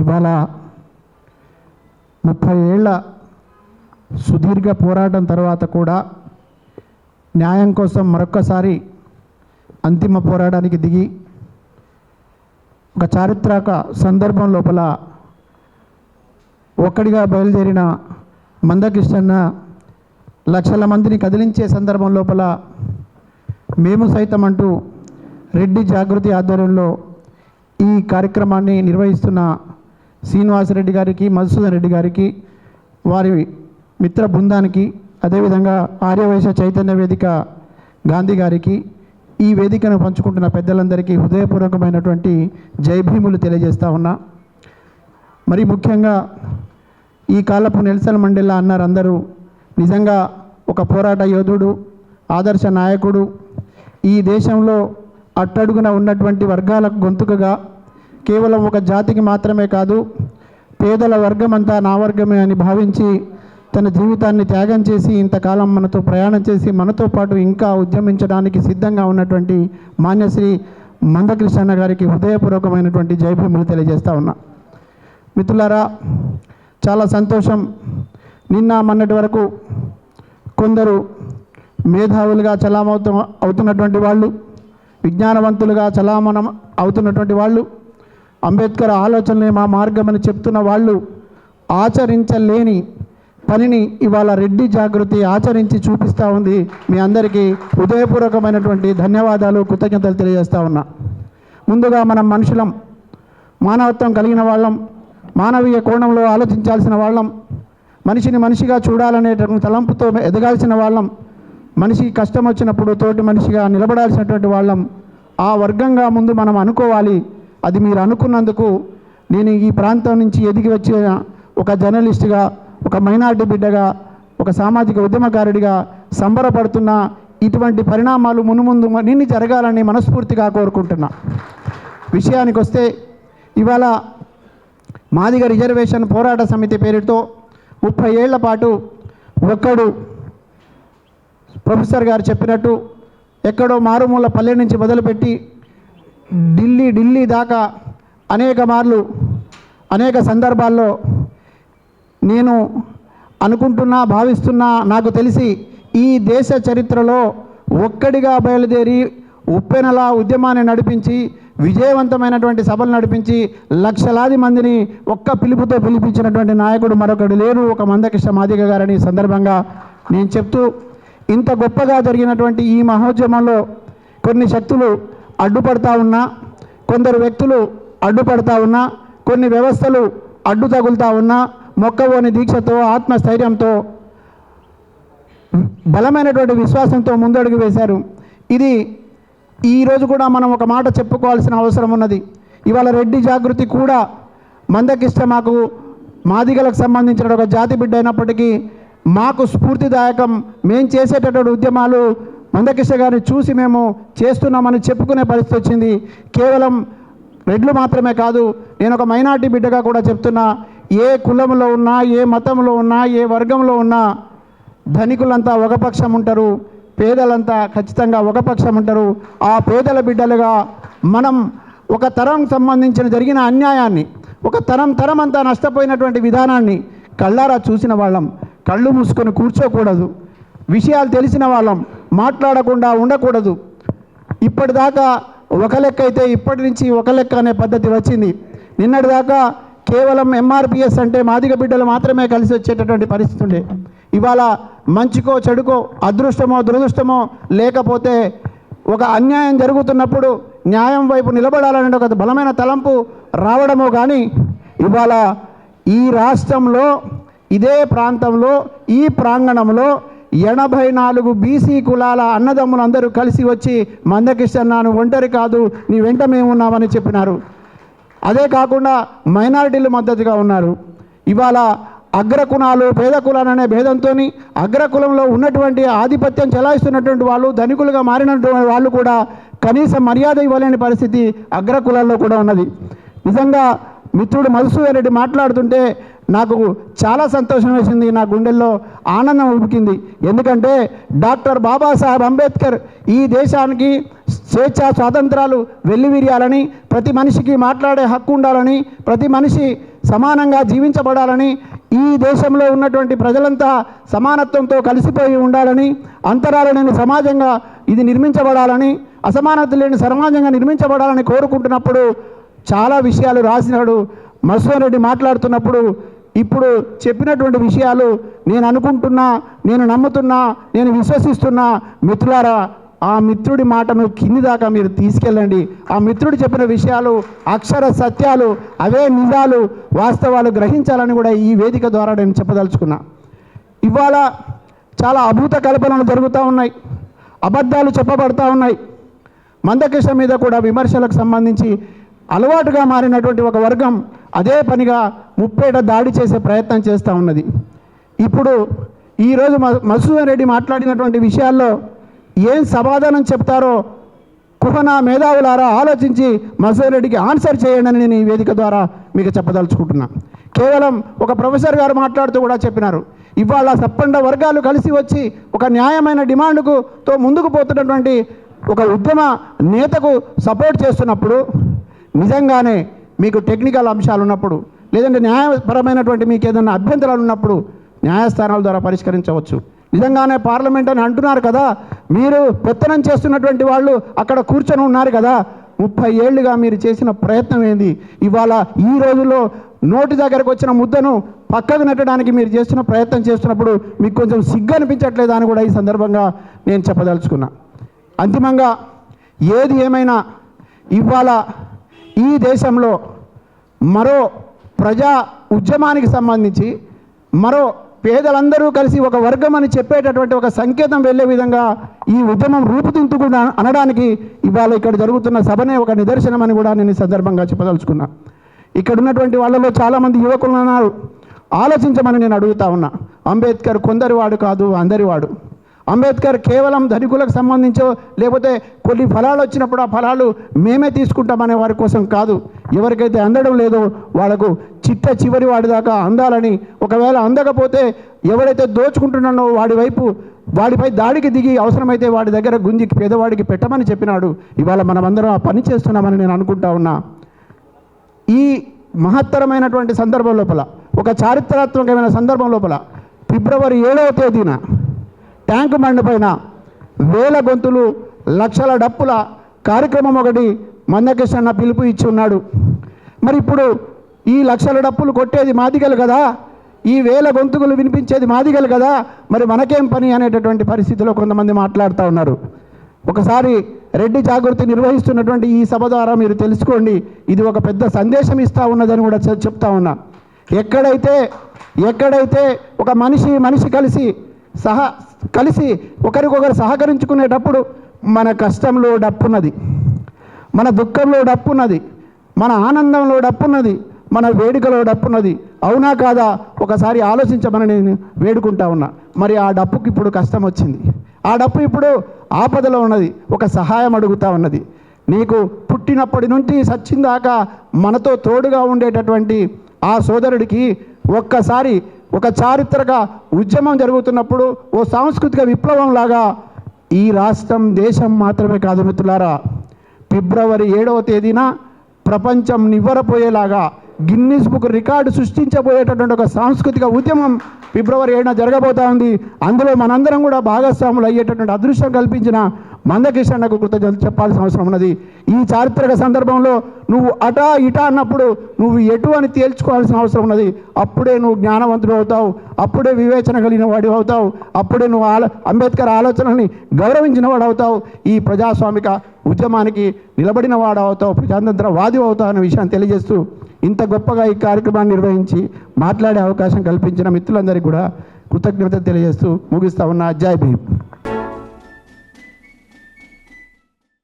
ఇవాళ 30 ఏళ్ల సుదీర్ఘ పోరాటం తర్వాత కూడా న్యాయం కోసం మరొక్కసారి అంతిమ పోరాటానికి దిగి ఒక చారిత్రక సందర్భం లోపల ఒక్కడిగా బయలుదేరిన మందకృష్ణన్న లక్షల మందిని కదిలించే సందర్భం లోపల మేము సైతం అంటూ రెడ్డి జాగృతి ఆధ్వర్యంలో ఈ కార్యక్రమాన్ని నిర్వహిస్తున్న శ్రీనివాసరెడ్డి గారికి, మధుసూదన్ రెడ్డి గారికి, వారి మిత్ర బృందానికి, అదేవిధంగా ఆర్యవైశ్య చైతన్య వేదిక గాంధీ గారికి, ఈ వేదికను పంచుకుంటున్న పెద్దలందరికీ హృదయపూర్వకమైనటువంటి జై భీములు తెలియజేస్తూ ఉన్నా. మరి ముఖ్యంగా ఈ కాలపు నెల్సన్ మండేలా అన్నారు అందరూ. నిజంగా ఒక పోరాట యోధుడు, ఆదర్శ నాయకుడు, ఈ దేశంలో అట్టడుగున ఉన్నటువంటి వర్గాలకు గొంతుకగా కేవలం ఒక జాతికి మాత్రమే కాదు, పేదల వర్గం అంతా నా వర్గమే అని భావించి తన జీవితాన్ని త్యాగం చేసి ఇంతకాలం మనతో ప్రయాణం చేసి మనతో పాటు ఇంకా ఉద్యమించడానికి సిద్ధంగా ఉన్నటువంటి మాన్యశ్రీ మందకృష్ణన్న గారికి హృదయపూర్వకమైనటువంటి జైభీములు తెలియజేస్తూ ఉన్నా. మిత్రులారా, చాలా సంతోషం. నిన్న మొన్నటి వరకు కొందరు మేధావులుగా అవుతున్నటువంటి వాళ్ళు, విజ్ఞానవంతులుగా చలామణం అవుతున్నటువంటి వాళ్ళు, అంబేద్కర్ ఆలోచనలే మా మార్గమని చెప్తున్న వాళ్ళు ఆచరించలేని పనిని ఇవాళ రెడ్డి జాగృతి ఆచరించి చూపిస్తూ ఉంది. మీ అందరికీ హృదయపూర్వకమైనటువంటి ధన్యవాదాలు, కృతజ్ఞతలు తెలియజేస్తూ ఉన్నా. ముందుగా మనం మనుషులం, మానవత్వం కలిగిన వాళ్ళం, మానవీయ కోణంలో ఆలోచించాల్సిన వాళ్ళం, మనిషిని మనిషిగా చూడాలనేటువంటి తలంపుతో ఎదగాల్సిన వాళ్ళం, మనిషికి కష్టం వచ్చినప్పుడు తోటి మనిషిగా నిలబడాల్సినటువంటి వాళ్ళం. ఆ వర్గంగా ముందు మనం అనుకోవాలి. అది మీరు అనుకున్నందుకు నేను ఈ ప్రాంతం నుంచి ఎదిగి వచ్చిన ఒక జర్నలిస్టుగా, ఒక మైనార్టీ బిడ్డగా, ఒక సామాజిక ఉద్యమకారుడిగా సంబరపడుతున్న ఇటువంటి పరిణామాలు మునుముందు నిన్ని జరగాలని మనస్ఫూర్తిగా కోరుకుంటున్నా. విషయానికి వస్తే, ఇవాళ మాదిగ రిజర్వేషన్ పోరాట సమితి పేరుతో 30 ఏళ్ల పాటు ఒక్కడు ప్రొఫెసర్ గారు చెప్పినట్టు ఎక్కడో మారుమూల పల్లె నుంచి మొదలుపెట్టి ఢిల్లీ దాకా అనేక మార్లు అనేక సందర్భాల్లో నేను అనుకుంటున్నా, భావిస్తున్నా, నాకు తెలిసి ఈ దేశ చరిత్రలో ఒక్కడిగా బయలుదేరి ఉప్పెనలా ఉద్యమాన్ని నడిపించి విజయవంతమైనటువంటి సభలు నడిపించి లక్షలాది మందిని ఒక్క పిలుపుతో పిలిపించినటువంటి నాయకుడు మరొకడు లేరు, ఒక మందకృష్ణ మాదిగ గారని సందర్భంగా నేను చెప్తూ, ఇంత గొప్పగా జరిగినటువంటి ఈ మహోద్యమంలో కొన్ని శక్తులు అడ్డుపడతా ఉన్నా, కొందరు వ్యక్తులు అడ్డుపడతా ఉన్నా, కొన్ని వ్యవస్థలు అడ్డు తగులుతూ ఉన్నా, మొక్కవోని దీక్షతో, ఆత్మస్థైర్యంతో, బలమైనటువంటి విశ్వాసంతో ముందడుగు వేశారు. ఇది ఈరోజు కూడా మనం ఒక మాట చెప్పుకోవాల్సిన అవసరం ఉన్నది. ఇవాళ రెడ్డి జాగృతి కూడా మందకృష్ణ మాకు మాదిగలకు సంబంధించిన ఒక జాతి బిడ్డ అయినప్పటికీ మాకు స్ఫూర్తిదాయకం. మేము చేసేటటువంటి ఉద్యమాలు మందకృష్ణ గారిని చూసి మేము చేస్తున్నామని చెప్పుకునే పరిస్థితి వచ్చింది. కేవలం రెడ్లు మాత్రమే కాదు, నేను ఒక మైనార్టీ బిడ్డగా కూడా చెప్తున్నా, ఏ కులంలో ఉన్నా, ఏ మతంలో ఉన్నా, ఏ వర్గంలో ఉన్నా ధనికులంతా ఒక పక్షం ఉంటారు, పేదలంతా ఖచ్చితంగా ఒక పక్షం ఉంటారు. ఆ పేదల బిడ్డలుగా మనం ఒక తరం సంబంధించిన జరిగిన అన్యాయాన్ని, ఒక తరం అంతా నష్టపోయినటువంటి విధానాన్ని కళ్ళారా చూసిన వాళ్ళం. కళ్ళు మూసుకొని కూర్చోకూడదు, విషయాలు తెలిసిన వాళ్ళం, మాట్లాడకుండా ఉండకూడదు. ఇప్పటిదాకా ఒక లెక్క అయితే ఇప్పటి నుంచి ఒక లెక్క అనే పద్ధతి వచ్చింది. నిన్నటిదాకా కేవలం ఎంఆర్పిఎస్ అంటే మాదిగ బిడ్డలు మాత్రమే కలిసి వచ్చేటటువంటి పరిస్థితి ఉండే. ఇవాళ మంచికో చెడుకో, అదృష్టమో దురదృష్టమో, లేకపోతే ఒక అన్యాయం జరుగుతున్నప్పుడు న్యాయం వైపు నిలబడాలనే ఒక బలమైన తలంపు రావడమో కానీ, ఇవాళ ఈ రాష్ట్రంలో, ఇదే ప్రాంతంలో, ఈ ప్రాంగణంలో 84 బీసీ కులాల అన్నదమ్ములందరూ కలిసి వచ్చి మందకృష్ణ నువ్వు ఒంటరి కాదు, నీ వెంట మేము ఉన్నామని చెప్పినారు. అదే కాకుండా మైనారిటీలు మద్దతుగా ఉన్నారు. ఇవాళ అగ్రకులాలు పేద కులాలనే భేదంతో అగ్రకులంలో ఉన్నటువంటి ఆధిపత్యం చెలాయిస్తున్నటువంటి వాళ్ళు, ధనికులుగా మారినటువంటి వాళ్ళు కూడా కనీస మర్యాద ఇవ్వలేని పరిస్థితి అగ్రకులాల్లో కూడా ఉన్నది. నిజంగా మిత్రుడు మధుసూదన్ రెడ్డి మాట్లాడుతుంటే నాకు చాలా సంతోషం వేసింది, నా గుండెల్లో ఆనందం ఉబికింది. ఎందుకంటే డాక్టర్ బాబాసాహెబ్ అంబేద్కర్ ఈ దేశానికి స్వేచ్ఛ స్వాతంత్రాలు వెల్లివిరియాలని, ప్రతి మనిషికి మాట్లాడే హక్కు ఉండాలని, ప్రతి మనిషి సమానంగా జీవించబడాలని, ఈ దేశంలో ఉన్నటువంటి ప్రజలంతా సమానత్వంతో కలిసిపోయి ఉండాలని, అంతరాలు లేని సమాజంగా ఇది నిర్మించబడాలని, అసమానత లేని సమాజంగా నిర్మించబడాలని కోరుకుంటున్నప్పుడు చాలా విషయాలు రాసినాడు. మధుసూదన్ రెడ్డి మాట్లాడుతున్నప్పుడు ఇప్పుడు చెప్పినటువంటి విషయాలు నేను అనుకుంటున్నా, నేను నమ్ముతున్నా, నేను విశ్వసిస్తున్నా. మిత్రులారా, ఆ మిత్రుడి మాటను కింది దాకా మీరు తీసుకెళ్ళండి. ఆ మిత్రుడు చెప్పిన విషయాలు అక్షర సత్యాలు, అవే నిజాలు, వాస్తవాలు గ్రహించాలని కూడా ఈ వేదిక ద్వారా నేను చెప్పదలుచుకున్నా. ఇవాళ చాలా అభూత కల్పనలు జరుగుతూ ఉన్నాయి, అబద్ధాలు చెప్పబడతా ఉన్నాయి. మందకృష్ణ మీద కూడా విమర్శలకు సంబంధించి అలవాటుగా మారినటువంటి ఒక వర్గం అదే పనిగా ముప్పేట దాడి చేసే ప్రయత్నం చేస్తూ ఉన్నది. ఇప్పుడు ఈరోజు మధుసూదన్ రెడ్డి మాట్లాడినటువంటి విషయాల్లో ఏం సమాధానం చెప్తారో కుహనా మేధావులారా ఆలోచించి మధుసూదన్ రెడ్డికి ఆన్సర్ చేయండి అని నేను ఈ వేదిక ద్వారా మీకు చెప్పదలుచుకుంటున్నా. కేవలం ఒక ప్రొఫెసర్ గారు మాట్లాడుతూ కూడా చెప్పినారు, ఇవాళ సప్పండ వర్గాలు కలిసి వచ్చి ఒక న్యాయమైన డిమాండ్తో ముందుకు పోతున్నటువంటి ఒక ఉద్యమ నేతకు సపోర్ట్ చేస్తున్నప్పుడు, నిజంగానే మీకు టెక్నికల్ అంశాలు ఉన్నప్పుడు, లేదంటే న్యాయపరమైనటువంటి మీకు ఏదైనా అభ్యంతరాలు ఉన్నప్పుడు న్యాయస్థానాల ద్వారా పరిష్కరించవచ్చు. నిజంగానే పార్లమెంట్ అని అంటున్నారు కదా, మీరు పెత్తనం చేస్తున్నటువంటి వాళ్ళు అక్కడ కూర్చొని ఉన్నారు కదా, 30 ఏళ్లుగా మీరు చేసిన ప్రయత్నం ఏంది? ఇవాళ ఈ రోజుల్లో నోటి దగ్గరకు వచ్చిన ముద్దను పక్కకు నెట్టడానికి మీరు చేస్తున్న ప్రయత్నం చేస్తున్నప్పుడు మీకు కొంచెం సిగ్గు అనిపించట్లేదా అని కూడా ఈ సందర్భంగా నేను చెప్పదలుచుకున్నా. అంతిమంగా ఏది ఏమైనా ఇవాళ ఈ దేశంలో మరో ప్రజా ఉద్యమానికి సంబంధించి మరో పేదలందరూ కలిసి ఒక వర్గం అని చెప్పేటటువంటి ఒక సంకేతం వెళ్ళే విధంగా ఈ ఉద్యమం రూపుదిద్దుకుండా అనడానికి ఇవాళ ఇక్కడ జరుగుతున్న సభనే ఒక నిదర్శనం అని కూడా నేను ఈ సందర్భంగా చెప్పదలుచుకున్నా. ఇక్కడ ఉన్నటువంటి వాళ్ళలో చాలామంది యువకులు అన్నారు, ఆలోచించమని నేను అడుగుతా ఉన్నా. అంబేద్కర్ కొందరివాడు కాదు, అందరివాడు. అంబేద్కర్ కేవలం ధనికులకు సంబంధించో లేకపోతే కొన్ని ఫలాలు వచ్చినప్పుడు ఆ ఫలాలు మేమే తీసుకుంటామనే వారి కోసం కాదు. ఎవరికైతే అందడం లేదో వాళ్ళకు చిట్ట చివరి వాడి దాకా అందాలని, ఒకవేళ అందకపోతే ఎవరైతే దోచుకుంటున్నాడో వాడిపై దాడికి దిగి అవసరమైతే వాడి దగ్గర గుంజి పేదవాడికి పెట్టమని చెప్పినాడు. ఇవాళ మనమందరం ఆ పని చేస్తున్నామని నేను అనుకుంటా ఉన్నా. ఈ మహత్తరమైనటువంటి సందర్భం లోపల, ఒక చారిత్రాత్మకమైన సందర్భం లోపల ఫిబ్రవరి 7వ తేదీన ట్యాంకు బండ్ పైన 1000 గొంతులు లక్షల డప్పుల కార్యక్రమం ఒకటి మందకృష్ణ పిలుపు ఇచ్చి ఉన్నాడు. మరి ఇప్పుడు ఈ లక్షల డప్పులు కొట్టేది మాదిగలు కదా, ఈ 1000 గొంతుకులు వినిపించేది మాదిగలు కదా, మరి మనకేం పని అనేటటువంటి పరిస్థితిలో కొంతమంది మాట్లాడుతూ ఉన్నారు. ఒకసారి రెడ్డి జాగృతి నిర్వహిస్తున్నటువంటి ఈ సభ ద్వారా మీరు తెలుసుకోండి, ఇది ఒక పెద్ద సందేశం ఇస్తూ ఉన్నదని కూడా చెప్తా ఉన్నా. ఎక్కడైతే ఒక మనిషి కలిసి ఒకరికొకరు సహకరించుకునేటప్పుడు మన కష్టంలో డప్పున్నది, మన దుఃఖంలో డప్పున్నది, మన ఆనందంలో డప్పున్నది, మన వేడుకలో డప్పున్నది. అవునా కాదా? ఒకసారి ఆలోచించమని నేను వేడుకుంటా ఉన్నా. మరి ఆ డప్పుకి ఇప్పుడు కష్టం వచ్చింది, ఆ డప్పు ఇప్పుడు ఆపదలో ఉన్నది, ఒక సహాయం అడుగుతూ ఉన్నది. నీకు పుట్టినప్పటి నుండి సచ్చిందాకా మనతో తోడుగా ఉండేటటువంటి ఆ సోదరుడికి ఒక్కసారి ఒక చారిత్రక ఉద్యమం జరుగుతున్నప్పుడు, ఓ సాంస్కృతిక విప్లవం లాగా ఈ రాష్ట్రం దేశం మాత్రమే కాదు మిత్రులారా, ఫిబ్రవరి 7వ తేదీన ప్రపంచం నివ్వరపోయేలాగా గిన్నిస్ బుక్ రికార్డు సృష్టించబోయేటటువంటి ఒక సాంస్కృతిక ఉద్యమం ఫిబ్రవరి 7న జరగబోతా ఉంది. అందులో మనందరం కూడా భాగస్వాములు అయ్యేటటువంటి అదృష్టం కల్పించిన మందకృష్ణకు కృతజ్ఞతలు చెప్పాల్సిన అవసరం ఉన్నది. ఈ చారిత్రక సందర్భంలో నువ్వు అటా ఇటా అన్నప్పుడు నువ్వు ఎటు అని తేల్చుకోవాల్సిన అవసరం ఉన్నది. అప్పుడే నువ్వు జ్ఞానవంతుడు అవుతావు, అప్పుడే వివేచన కలిగిన వాడు అవుతావు, అప్పుడే నువ్వు అంబేద్కర్ ఆలోచనని గౌరవించిన వాడు అవుతావు, ఈ ప్రజాస్వామిక ఉద్యమానికి నిలబడిన వాడు అవుతావు, ప్రజాతంత్రవాది అవుతావు అనే విషయాన్ని తెలియజేస్తూ ఇంత గొప్పగా ఈ కార్యక్రమాన్ని నిర్వహించి మాట్లాడే అవకాశం కల్పించిన మిత్రులందరికీ కూడా కృతజ్ఞత తెలియజేస్తూ ముగిస్తా ఉన్నా. జై భీమ్.